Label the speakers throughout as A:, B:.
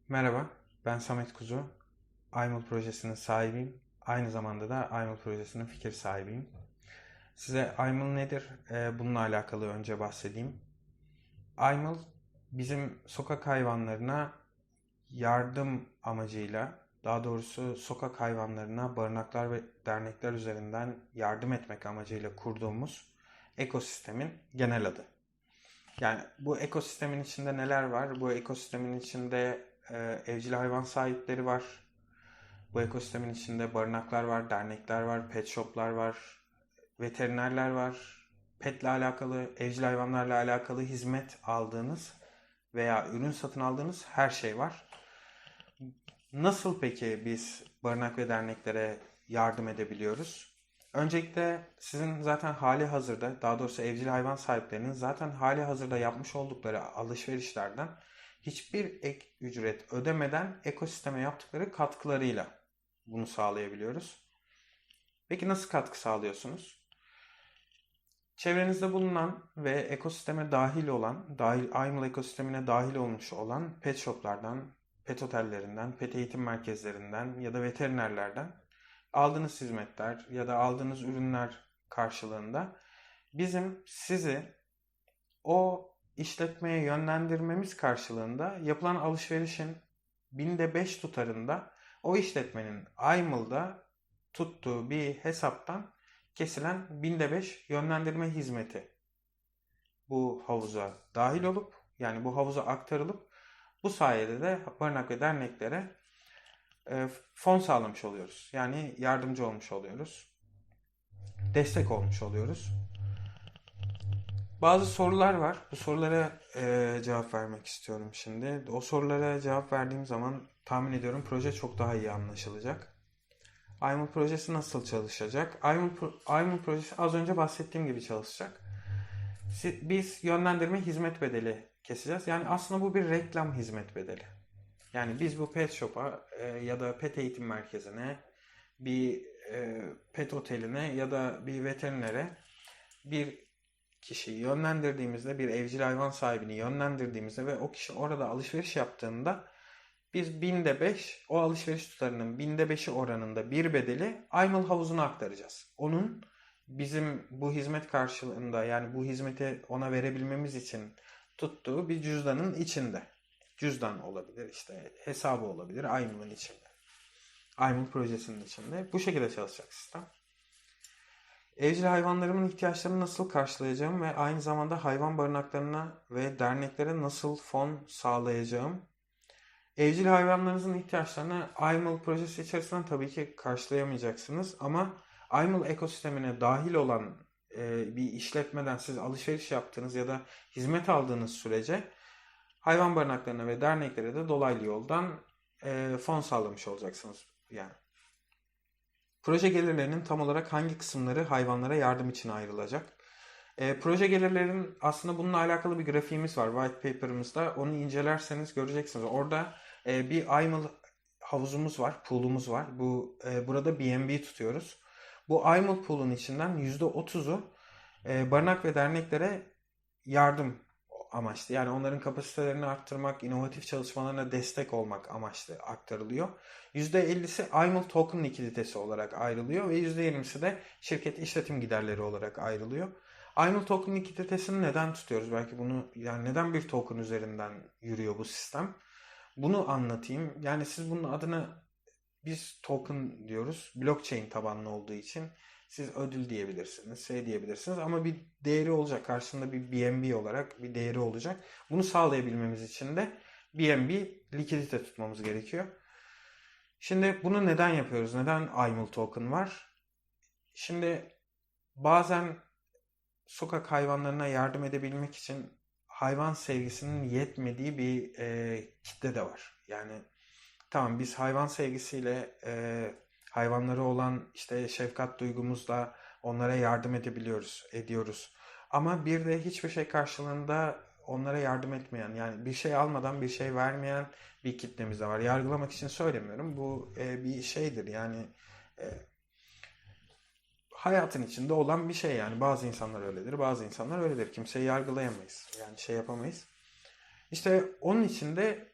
A: Merhaba, ben Samet Kuzu. iMul projesinin sahibiyim. Aynı zamanda da iMul projesinin fikir sahibiyim. Size iMul nedir? Bununla alakalı önce bahsedeyim. iMul bizim sokak hayvanlarına yardım amacıyla, daha doğrusu sokak hayvanlarına barınaklar ve dernekler üzerinden yardım etmek amacıyla kurduğumuz ekosistemin genel adı. Yani bu ekosistemin içinde neler var? Bu ekosistemin içinde evcil hayvan sahipleri var. Bu ekosistemin içinde barınaklar var, dernekler var, pet shoplar var, veterinerler var. Petle alakalı, evcil hayvanlarla alakalı hizmet aldığınız veya ürün satın aldığınız her şey var. Nasıl peki biz barınak ve derneklere yardım edebiliyoruz? Öncelikle sizin zaten hali hazırda, daha doğrusu evcil hayvan sahiplerinin zaten hali hazırda yapmış oldukları alışverişlerden hiçbir ek ücret ödemeden ekosisteme yaptıkları katkılarıyla bunu sağlayabiliyoruz. Peki nasıl katkı sağlıyorsunuz? Çevrenizde bulunan ve ekosisteme dahil olan, iMul ekosistemine dahil olmuş olan pet shoplardan, pet otellerinden, pet eğitim merkezlerinden ya da veterinerlerden aldığınız hizmetler ya da aldığınız ürünler karşılığında bizim sizi o işletmeye yönlendirmemiz karşılığında yapılan alışverişin binde 5 tutarında o işletmenin iMul'da tuttuğu bir hesaptan kesilen binde 5 yönlendirme hizmeti bu havuza dahil olup, yani bu havuza aktarılıp bu sayede de barınak ve derneklere fon sağlamış oluyoruz. Yani yardımcı olmuş oluyoruz. Destek olmuş oluyoruz. Bazı sorular var. Bu sorulara cevap vermek istiyorum şimdi. O sorulara cevap verdiğim zaman tahmin ediyorum proje çok daha iyi anlaşılacak. iMul projesi nasıl çalışacak? iMul projesi az önce bahsettiğim gibi çalışacak. Biz yönlendirme hizmet bedeli keseceğiz. Yani aslında bu bir reklam hizmet bedeli. Yani biz bu pet shop'a ya da pet eğitim merkezine, bir pet oteline ya da bir veterinere bir kişiyi yönlendirdiğimizde, bir evcil hayvan sahibini yönlendirdiğimizde ve o kişi orada alışveriş yaptığında biz binde 5 o alışveriş tutarının binde 5'i oranında bir bedeli iMul havuzuna aktaracağız. Onun bizim bu hizmet karşılığında, yani bu hizmeti ona verebilmemiz için tuttuğu bir cüzdanın içinde. Cüzdan olabilir, işte hesabı olabilir iMul'un içinde. iMul projesinin içinde. Bu şekilde çalışacak sistem. Evcil hayvanlarımın ihtiyaçlarını nasıl karşılayacağım ve aynı zamanda hayvan barınaklarına ve derneklere nasıl fon sağlayacağım. Evcil hayvanlarınızın ihtiyaçlarını iMul projesi içerisinden tabii ki karşılayamayacaksınız ama iMul ekosistemine dahil olan bir işletmeden siz alışveriş yaptığınız ya da hizmet aldığınız sürece hayvan barınaklarına ve derneklere de dolaylı yoldan fon sağlamış olacaksınız. Yani proje gelirlerinin tam olarak hangi kısımları hayvanlara yardım için ayrılacak? Proje gelirlerinin aslında bununla alakalı bir grafiğimiz var white paper'ımızda. Onu incelerseniz göreceksiniz. Orada bir iMul havuzumuz var, pool'umuz var. Burada B&B tutuyoruz. Bu iMul pool'un içinden %30'u barınak ve derneklere yardım amaçlı. Yani onların kapasitelerini arttırmak, inovatif çalışmalarına destek olmak amaçlı aktarılıyor. %50'si iMul token likiditesi olarak ayrılıyor ve %20'si de şirket işletim giderleri olarak ayrılıyor. iMul token likiditesini neden tutuyoruz? Belki bunu, yani neden bir token üzerinden yürüyor bu sistem? Bunu anlatayım. Yani siz bunun adına, biz token diyoruz. Blockchain tabanlı olduğu için siz ödül diyebilirsiniz, şey diyebilirsiniz ama bir değeri olacak. Karşısında bir BNB olarak bir değeri olacak. Bunu sağlayabilmemiz için de BNB likidite tutmamız gerekiyor. Şimdi bunu neden yapıyoruz? Neden iMul token var? Şimdi bazen sokak hayvanlarına yardım edebilmek için hayvan sevgisinin yetmediği bir kitle de var. Yani tamam, biz hayvan sevgisiyle hayvanları olan işte şefkat duygumuzla onlara yardım ediyoruz. Ama bir de hiçbir şey karşılığında onlara yardım etmeyen, yani bir şey almadan bir şey vermeyen bir kitlemiz de var. Yargılamak için söylemiyorum. Bu bir şeydir yani, e, hayatın içinde olan bir şey yani. Bazı insanlar öyledir, bazı insanlar öyledir. Kimseyi yargılayamayız. Yani şey yapamayız. İşte onun için de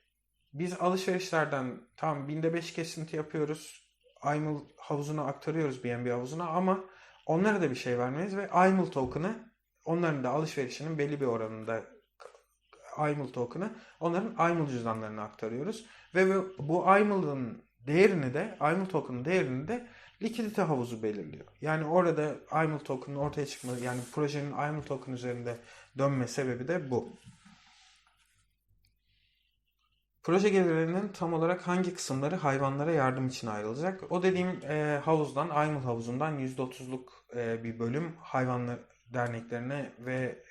A: biz alışverişlerden tam binde 5 kesinti yapıyoruz. IML havuzuna aktarıyoruz, BNB havuzuna, ama onlara da bir şey vermeyiz ve IML token'ı, onların da alışverişinin belli bir oranında IML token'ı onların IML cüzdanlarına aktarıyoruz. Ve bu IML'ın değerini de, IML token'ın değerini de likidite havuzu belirliyor. Yani orada IML token'ın ortaya çıkması, yani projenin IML token üzerinde dönme sebebi de bu. Proje gelirlerinin tam olarak hangi kısımları hayvanlara yardım için ayrılacak? O dediğim havuzdan, IML havuzundan %30'luk bir bölüm hayvanlar derneklerine ve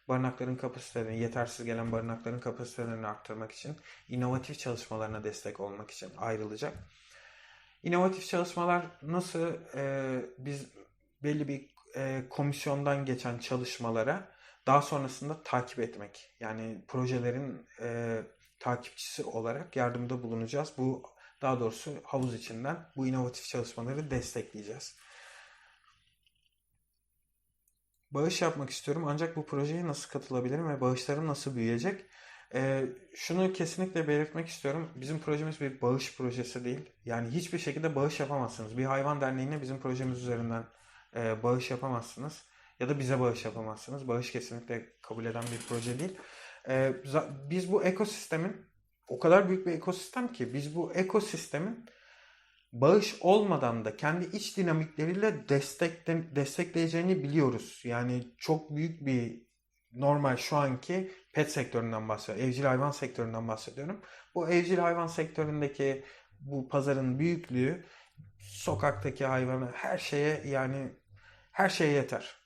A: barınakların kapasitelerini, yetersiz gelen barınakların kapasitelerini arttırmak için, inovatif çalışmalarına destek olmak için ayrılacak. İnovatif çalışmalar nasıl? Biz belli bir komisyondan geçen çalışmalara daha sonrasında takip etmek. Yani projelerin takipçisi olarak yardımda bulunacağız. Daha doğrusu havuz içinden bu inovatif çalışmaları destekleyeceğiz. Bağış yapmak istiyorum, ancak bu projeye nasıl katılabilirim ve bağışlarım nasıl büyüyecek? Şunu kesinlikle belirtmek istiyorum. Bizim projemiz bir bağış projesi değil. Yani hiçbir şekilde bağış yapamazsınız. Bir hayvan derneğine bizim projemiz üzerinden bağış yapamazsınız. Ya da bize bağış yapamazsınız. Bağış kesinlikle kabul eden bir proje değil. Biz bu ekosistemin, o kadar büyük bir ekosistem ki, biz bu ekosistemin bağış olmadan da kendi iç dinamikleriyle destekleyeceğini biliyoruz. Yani çok büyük bir, normal şu anki pet sektöründen bahsediyorum. Evcil hayvan sektöründen bahsediyorum. Bu evcil hayvan sektöründeki bu pazarın büyüklüğü sokaktaki hayvana, her şeye, yani her şeye yeter.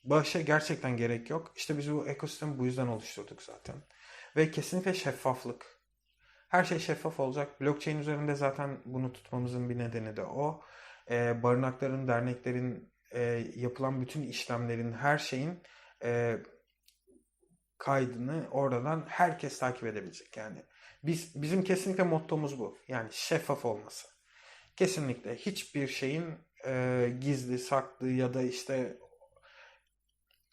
A: Bağışa gerçekten gerek yok. İşte biz bu ekosistemi bu yüzden oluşturduk zaten. Ve kesinlikle şeffaflık. Her şey şeffaf olacak. Blockchain üzerinde zaten bunu tutmamızın bir nedeni de o. Barınakların, derneklerin, yapılan bütün işlemlerin, her şeyin kaydını oradan herkes takip edebilecek. Yani bizim kesinlikle mottomuz bu. Yani şeffaf olması. Kesinlikle hiçbir şeyin gizli, saklı ya da işte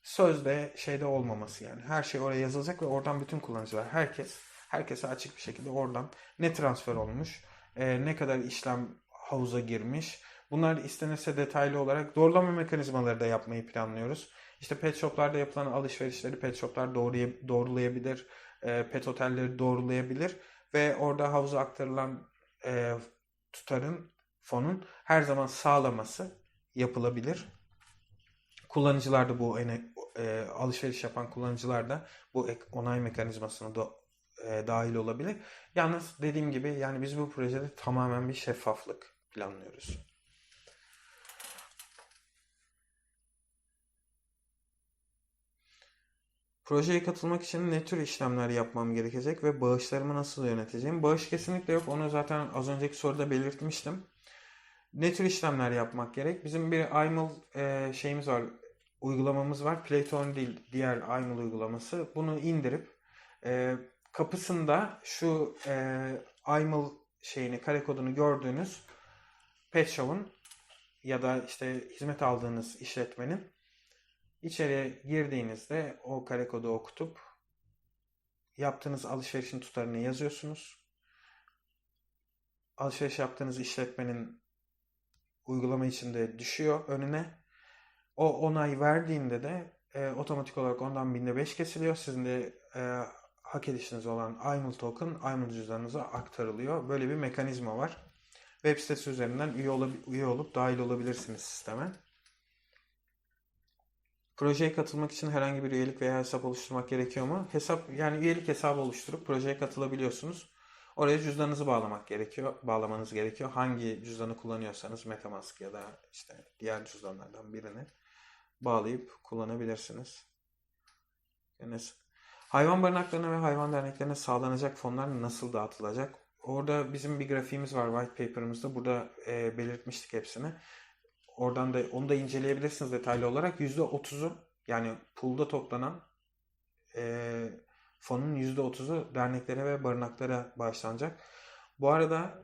A: sözde şeyde olmaması yani. Her şey oraya yazılacak ve oradan bütün kullanıcılar, herkese açık bir şekilde oradan ne transfer olmuş, ne kadar işlem havuza girmiş. Bunlar istenirse detaylı olarak doğrulama mekanizmaları da yapmayı planlıyoruz. İşte pet shoplarda yapılan alışverişleri pet shoplar doğrulayabilir, pet otelleri doğrulayabilir ve orada havuza aktarılan tutarın, fonun her zaman sağlaması yapılabilir. Kullanıcılar da alışveriş yapan kullanıcılar da bu onay mekanizmasına da dahil olabilir. Yalnız dediğim gibi, yani biz bu projede tamamen bir şeffaflık planlıyoruz. Projeye katılmak için ne tür işlemler yapmam gerekecek ve bağışlarımı nasıl yöneteceğim? Bağış kesinlikle yok. Onu zaten az önceki soruda belirtmiştim. Ne tür işlemler yapmak gerek? Bizim bir IML şeyimiz var, uygulamamız var. Playtone değil, diğer IML uygulaması. Bunu indirip kapısında şu IML kare kodunu gördüğünüz pet shop'un ya da işte hizmet aldığınız işletmenin içeriye girdiğinizde o kare kodu okutup yaptığınız alışverişin tutarını yazıyorsunuz. Alışveriş yaptığınız işletmenin uygulama içinde düşüyor önüne. O onay verdiğinde de otomatik olarak ondan binde 5 kesiliyor. Sizin de hak edişiniz olan IML token IML cüzdanınıza aktarılıyor. Böyle bir mekanizma var. Web sitesi üzerinden üye olup dahil olabilirsiniz sisteme. Projeye katılmak için herhangi bir üyelik veya hesap oluşturmak gerekiyor mu? Yani üyelik hesabı oluşturup projeye katılabiliyorsunuz. Oraya cüzdanınızı bağlamanız gerekiyor. Hangi cüzdanı kullanıyorsanız, MetaMask ya da işte diğer cüzdanlardan birini bağlayıp kullanabilirsiniz. Hayvan barınaklarına ve hayvan derneklerine sağlanacak fonlar nasıl dağıtılacak? Orada bizim bir grafiğimiz var, white paper'ımızda. Burada belirtmiştik hepsini. Oradan da onu da inceleyebilirsiniz detaylı olarak. %30'u, yani pool'da toplanan fonun %30'u derneklere ve barınaklara bağışlanacak. Bu arada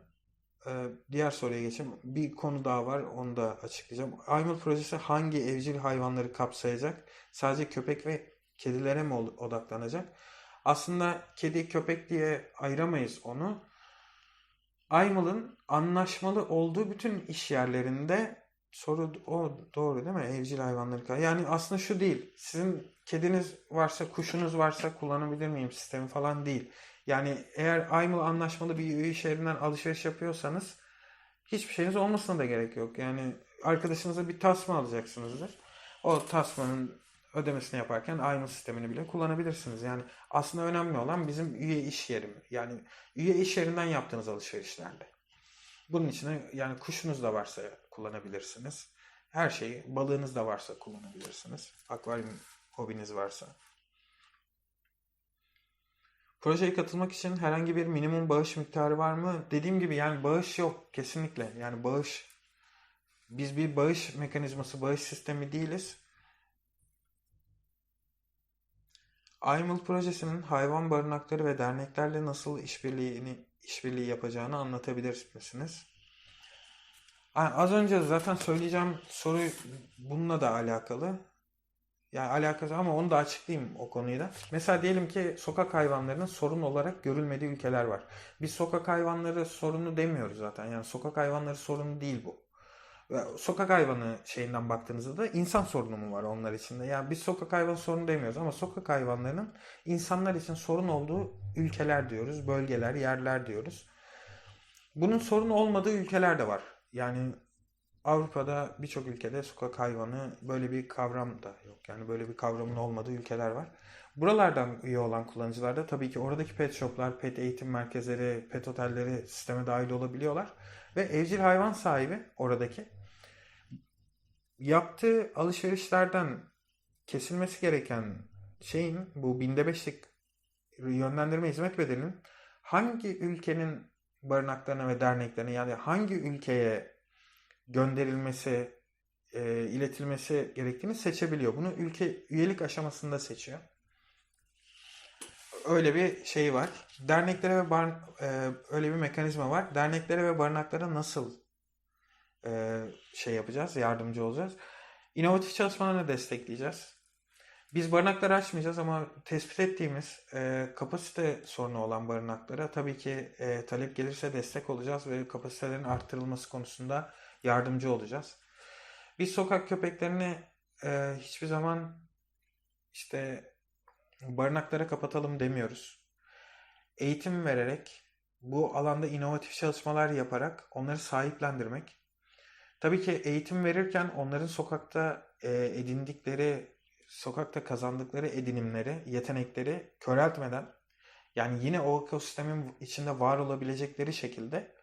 A: diğer soruya geçeyim. Bir konu daha var, onu da açıklayacağım. IML projesi hangi evcil hayvanları kapsayacak? Sadece köpek ve kedilere mi odaklanacak? Aslında kedi köpek diye ayıramayız onu. IMAL'ın anlaşmalı olduğu bütün iş yerlerinde soru o doğru değil mi? Evcil hayvanları. Yani aslında şu değil. Sizin kediniz varsa, kuşunuz varsa kullanabilir miyim sistemi falan değil. Yani eğer IMAL anlaşmalı bir iş yerinden alışveriş yapıyorsanız hiçbir şeyiniz olmasına da gerek yok. Yani arkadaşınıza bir tasma alacaksınızdır. O tasmanın ödemesini yaparken aynı sistemini bile kullanabilirsiniz. Yani aslında önemli olan bizim üye iş yeri. Yani üye iş yerinden yaptığınız alışverişlerde. Bunun için yani kuşunuz da varsa kullanabilirsiniz. Her şeyi, balığınız da varsa kullanabilirsiniz. Akvaryum hobiniz varsa. Projeye katılmak için herhangi bir minimum bağış miktarı var mı? Dediğim gibi yani bağış yok kesinlikle. Yani biz bir bağış mekanizması, bağış sistemi değiliz. IMAL projesinin hayvan barınakları ve derneklerle nasıl işbirliği yapacağını anlatabilir misiniz? Az önce zaten söyleyeceğim soru bununla da alakalı. Yani alakası ama onu da açıklayayım o konuyu da. Mesela diyelim ki sokak hayvanlarının sorun olarak görülmediği ülkeler var. Biz sokak hayvanları sorunu demiyoruz zaten. Yani sokak hayvanları sorunu değil bu. Sokak hayvanı şeyinden baktığınızda da insan sorunu mu var onlar içinde? Yani biz sokak hayvanı sorunu demiyoruz ama sokak hayvanlarının insanlar için sorun olduğu ülkeler diyoruz, bölgeler, yerler diyoruz. Bunun sorun olmadığı ülkeler de var. Yani Avrupa'da birçok ülkede sokak hayvanı böyle bir kavram da yok. Yani böyle bir kavramın olmadığı ülkeler var. Buralardan üye olan kullanıcılar da tabii ki oradaki pet shoplar, pet eğitim merkezleri, pet otelleri sisteme dahil olabiliyorlar. Ve evcil hayvan sahibi oradaki yaptığı alışverişlerden kesilmesi gereken şeyin bu binde beşlik yönlendirme hizmet bedelinin hangi ülkenin barınaklarına ve derneklerine yani hangi ülkeye gönderilmesi, iletilmesi gerektiğini seçebiliyor. Bunu ülke üyelik aşamasında seçiyor. Öyle bir şey var. Öyle bir mekanizma var. Derneklere ve barınaklara nasıl şey yapacağız, yardımcı olacağız? İnovatif çalışmalarını destekleyeceğiz. Biz barınakları açmayacağız ama tespit ettiğimiz kapasite sorunu olan barınaklara tabii ki talep gelirse destek olacağız ve kapasitelerin arttırılması konusunda yardımcı olacağız. Biz sokak köpeklerini hiçbir zaman işte barınaklara kapatalım demiyoruz. Eğitim vererek, bu alanda inovatif çalışmalar yaparak onları sahiplendirmek. Tabii ki eğitim verirken onların sokakta sokakta kazandıkları edinimleri, yetenekleri köreltmeden, yani yine o ekosistemin içinde var olabilecekleri şekilde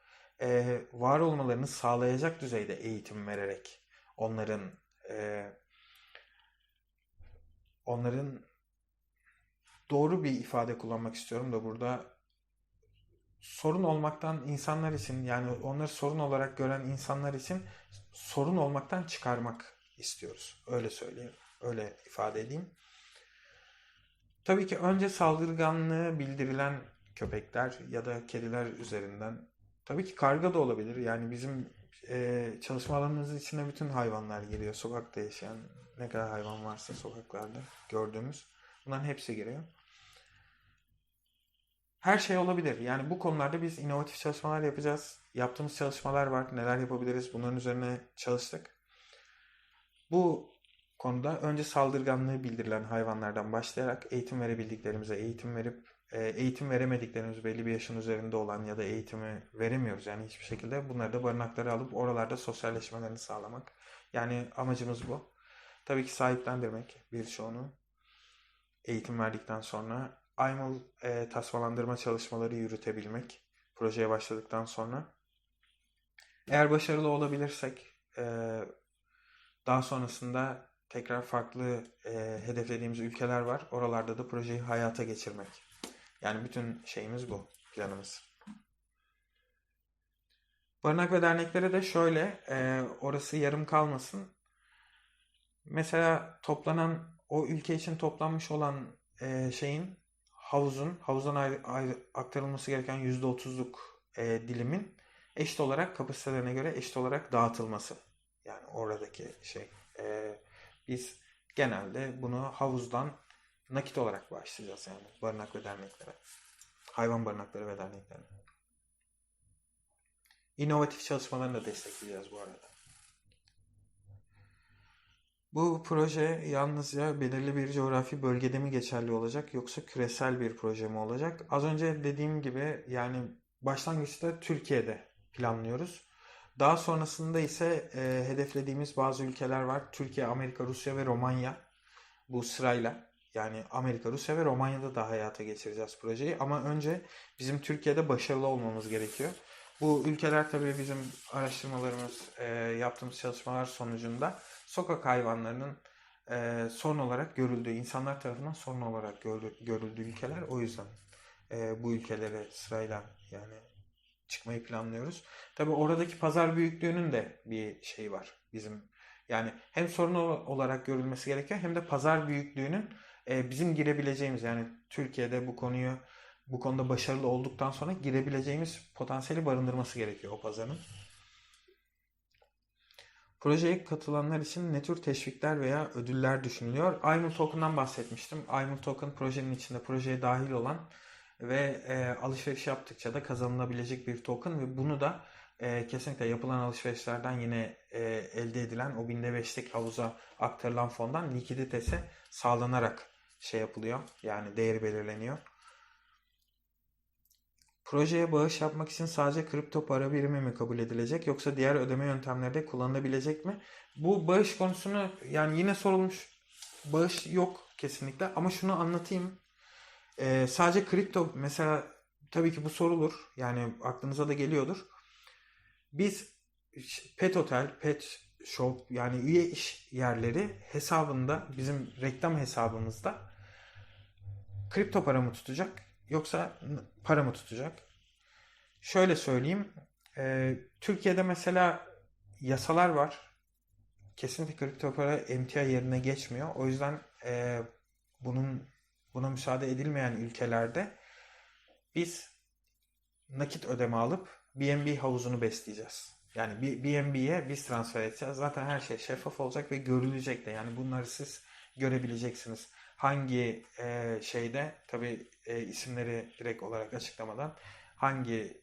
A: var olmalarını sağlayacak düzeyde eğitim vererek onların e, onların doğru bir ifade kullanmak istiyorum da burada sorun olmaktan insanlar için yani onları sorun olarak gören insanlar için sorun olmaktan çıkarmak istiyoruz. Öyle söyleyeyim. Öyle ifade edeyim. Tabii ki önce saldırganlığı bildirilen köpekler ya da kediler üzerinden. Tabii ki karga da olabilir. Yani bizim çalışma alanımız içine bütün hayvanlar giriyor. Sokakta yaşayan ne kadar hayvan varsa sokaklarda gördüğümüz. Bunların hepsi giriyor. Her şey olabilir. Yani bu konularda biz inovatif çalışmalar yapacağız. Yaptığımız çalışmalar var. Neler yapabiliriz? Bunların üzerine çalıştık. Bu konuda önce saldırganlığı bildirilen hayvanlardan başlayarak eğitim verebildiklerimize eğitim verip eğitim veremediklerimiz belli bir yaşın üzerinde olan ya da eğitimi veremiyoruz. Yani hiçbir şekilde bunları da barınaklara alıp oralarda sosyalleşmelerini sağlamak. Yani amacımız bu. Tabii ki sahiplendirmek birçoğunu eğitim verdikten sonra IMAL tasmalandırma çalışmaları yürütebilmek projeye başladıktan sonra. Eğer başarılı olabilirsek daha sonrasında tekrar farklı hedeflediğimiz ülkeler var. Oralarda da projeyi hayata geçirmek. Yani bütün şeyimiz bu, planımız. Barınak ve derneklere de şöyle, orası yarım kalmasın. Mesela o ülke için toplanmış olan havuzdan aktarılması gereken %30'luk dilimin eşit olarak kapasitelerine göre eşit olarak dağıtılması. Yani oradaki şey. Biz genelde bunu havuzdan nakit olarak bağışlayacağız yani barınak ve derneklere. Hayvan barınakları ve derneklerine. İnovatif çalışmalarını da destekleyeceğiz bu arada. Bu proje yalnızca belirli bir coğrafi bölgede mi geçerli olacak yoksa küresel bir proje mi olacak? Az önce dediğim gibi yani başlangıçta Türkiye'de planlıyoruz. Daha sonrasında ise hedeflediğimiz bazı ülkeler var. Türkiye, Amerika, Rusya ve Romanya. Bu sırayla yani Amerika, Rusya ve Romanya'da da hayata geçireceğiz projeyi. Ama önce bizim Türkiye'de başarılı olmamız gerekiyor. Bu ülkeler tabii bizim araştırmalarımız, yaptığımız çalışmalar sonucunda sokak hayvanlarının sorun olarak görüldüğü, insanlar tarafından sorun olarak görüldüğü ülkeler. O yüzden bu ülkelere sırayla yani çıkmayı planlıyoruz. Tabii oradaki pazar büyüklüğünün de bir şeyi var bizim. Yani hem sorun olarak görülmesi gerekiyor hem de pazar büyüklüğünün bizim girebileceğimiz yani Türkiye'de bu konuda başarılı olduktan sonra girebileceğimiz potansiyeli barındırması gerekiyor o pazarın. Projeye katılanlar için ne tür teşvikler veya ödüller düşünülüyor? iMove Token'dan bahsetmiştim. iMove Token projenin içinde projeye dahil olan ve alışveriş yaptıkça da kazanılabilecek bir token ve bunu da kesinlikle yapılan alışverişlerden yine elde edilen o binde beşlik havuza aktarılan fondan likiditesi sağlanarak şey yapılıyor. Yani değeri belirleniyor. Projeye bağış yapmak için sadece kripto para birimi mi kabul edilecek yoksa diğer ödeme yöntemleri de kullanılabilecek mi? Bu bağış konusunu yani yine sorulmuş. Bağış yok kesinlikle ama şunu anlatayım. Sadece kripto mesela tabii ki bu sorulur. Yani aklınıza da geliyordur. Biz pet otel, pet shop yani üye iş yerleri hesabında bizim reklam hesabımızda kripto para mı tutacak yoksa para mı tutacak? Şöyle söyleyeyim. Türkiye'de mesela yasalar var. Kesinlikle kripto para emtia yerine geçmiyor. O yüzden buna müsaade edilmeyen ülkelerde biz nakit ödeme alıp BNB havuzunu besleyeceğiz. Yani BNB'ye biz transfer edeceğiz. Zaten her şey şeffaf olacak ve görülecek de. Yani bunları siz görebileceksiniz. Hangi şeyde tabii isimleri direkt olarak açıklamadan hangi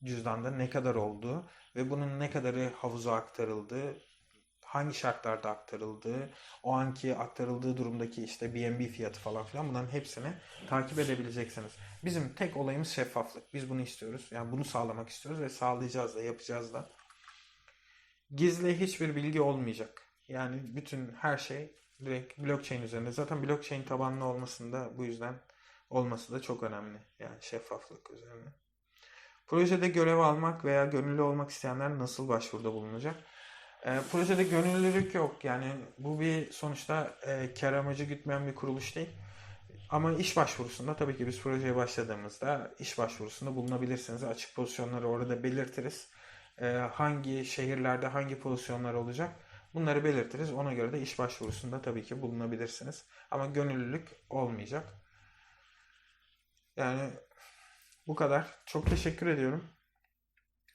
A: cüzdanda ne kadar olduğu ve bunun ne kadarı havuza aktarıldığı, hangi şartlarda aktarıldığı, o anki aktarıldığı durumdaki işte BNB fiyatı falan filan bunların hepsini takip edebileceksiniz. Bizim tek olayımız şeffaflık. Biz bunu istiyoruz. Yani bunu sağlamak istiyoruz ve sağlayacağız da yapacağız da. Gizli hiçbir bilgi olmayacak. Yani bütün her şey direkt blockchain üzerinde. Zaten blockchain tabanlı olmasında bu yüzden olması da çok önemli. Yani şeffaflık üzerine. Projede görev almak veya gönüllü olmak isteyenler nasıl başvuruda bulunacak? Projede gönüllülük yok. Yani bu bir sonuçta kar amacı gütmeyen bir kuruluş değil. Ama iş başvurusunda tabii ki biz projeye başladığımızda iş başvurusunda bulunabilirsiniz. Açık pozisyonları orada belirtiriz. Hangi şehirlerde hangi pozisyonlar olacak bunları belirtiriz. Ona göre de iş başvurusunda tabii ki bulunabilirsiniz. Ama gönüllülük olmayacak. Yani bu kadar. Çok teşekkür ediyorum.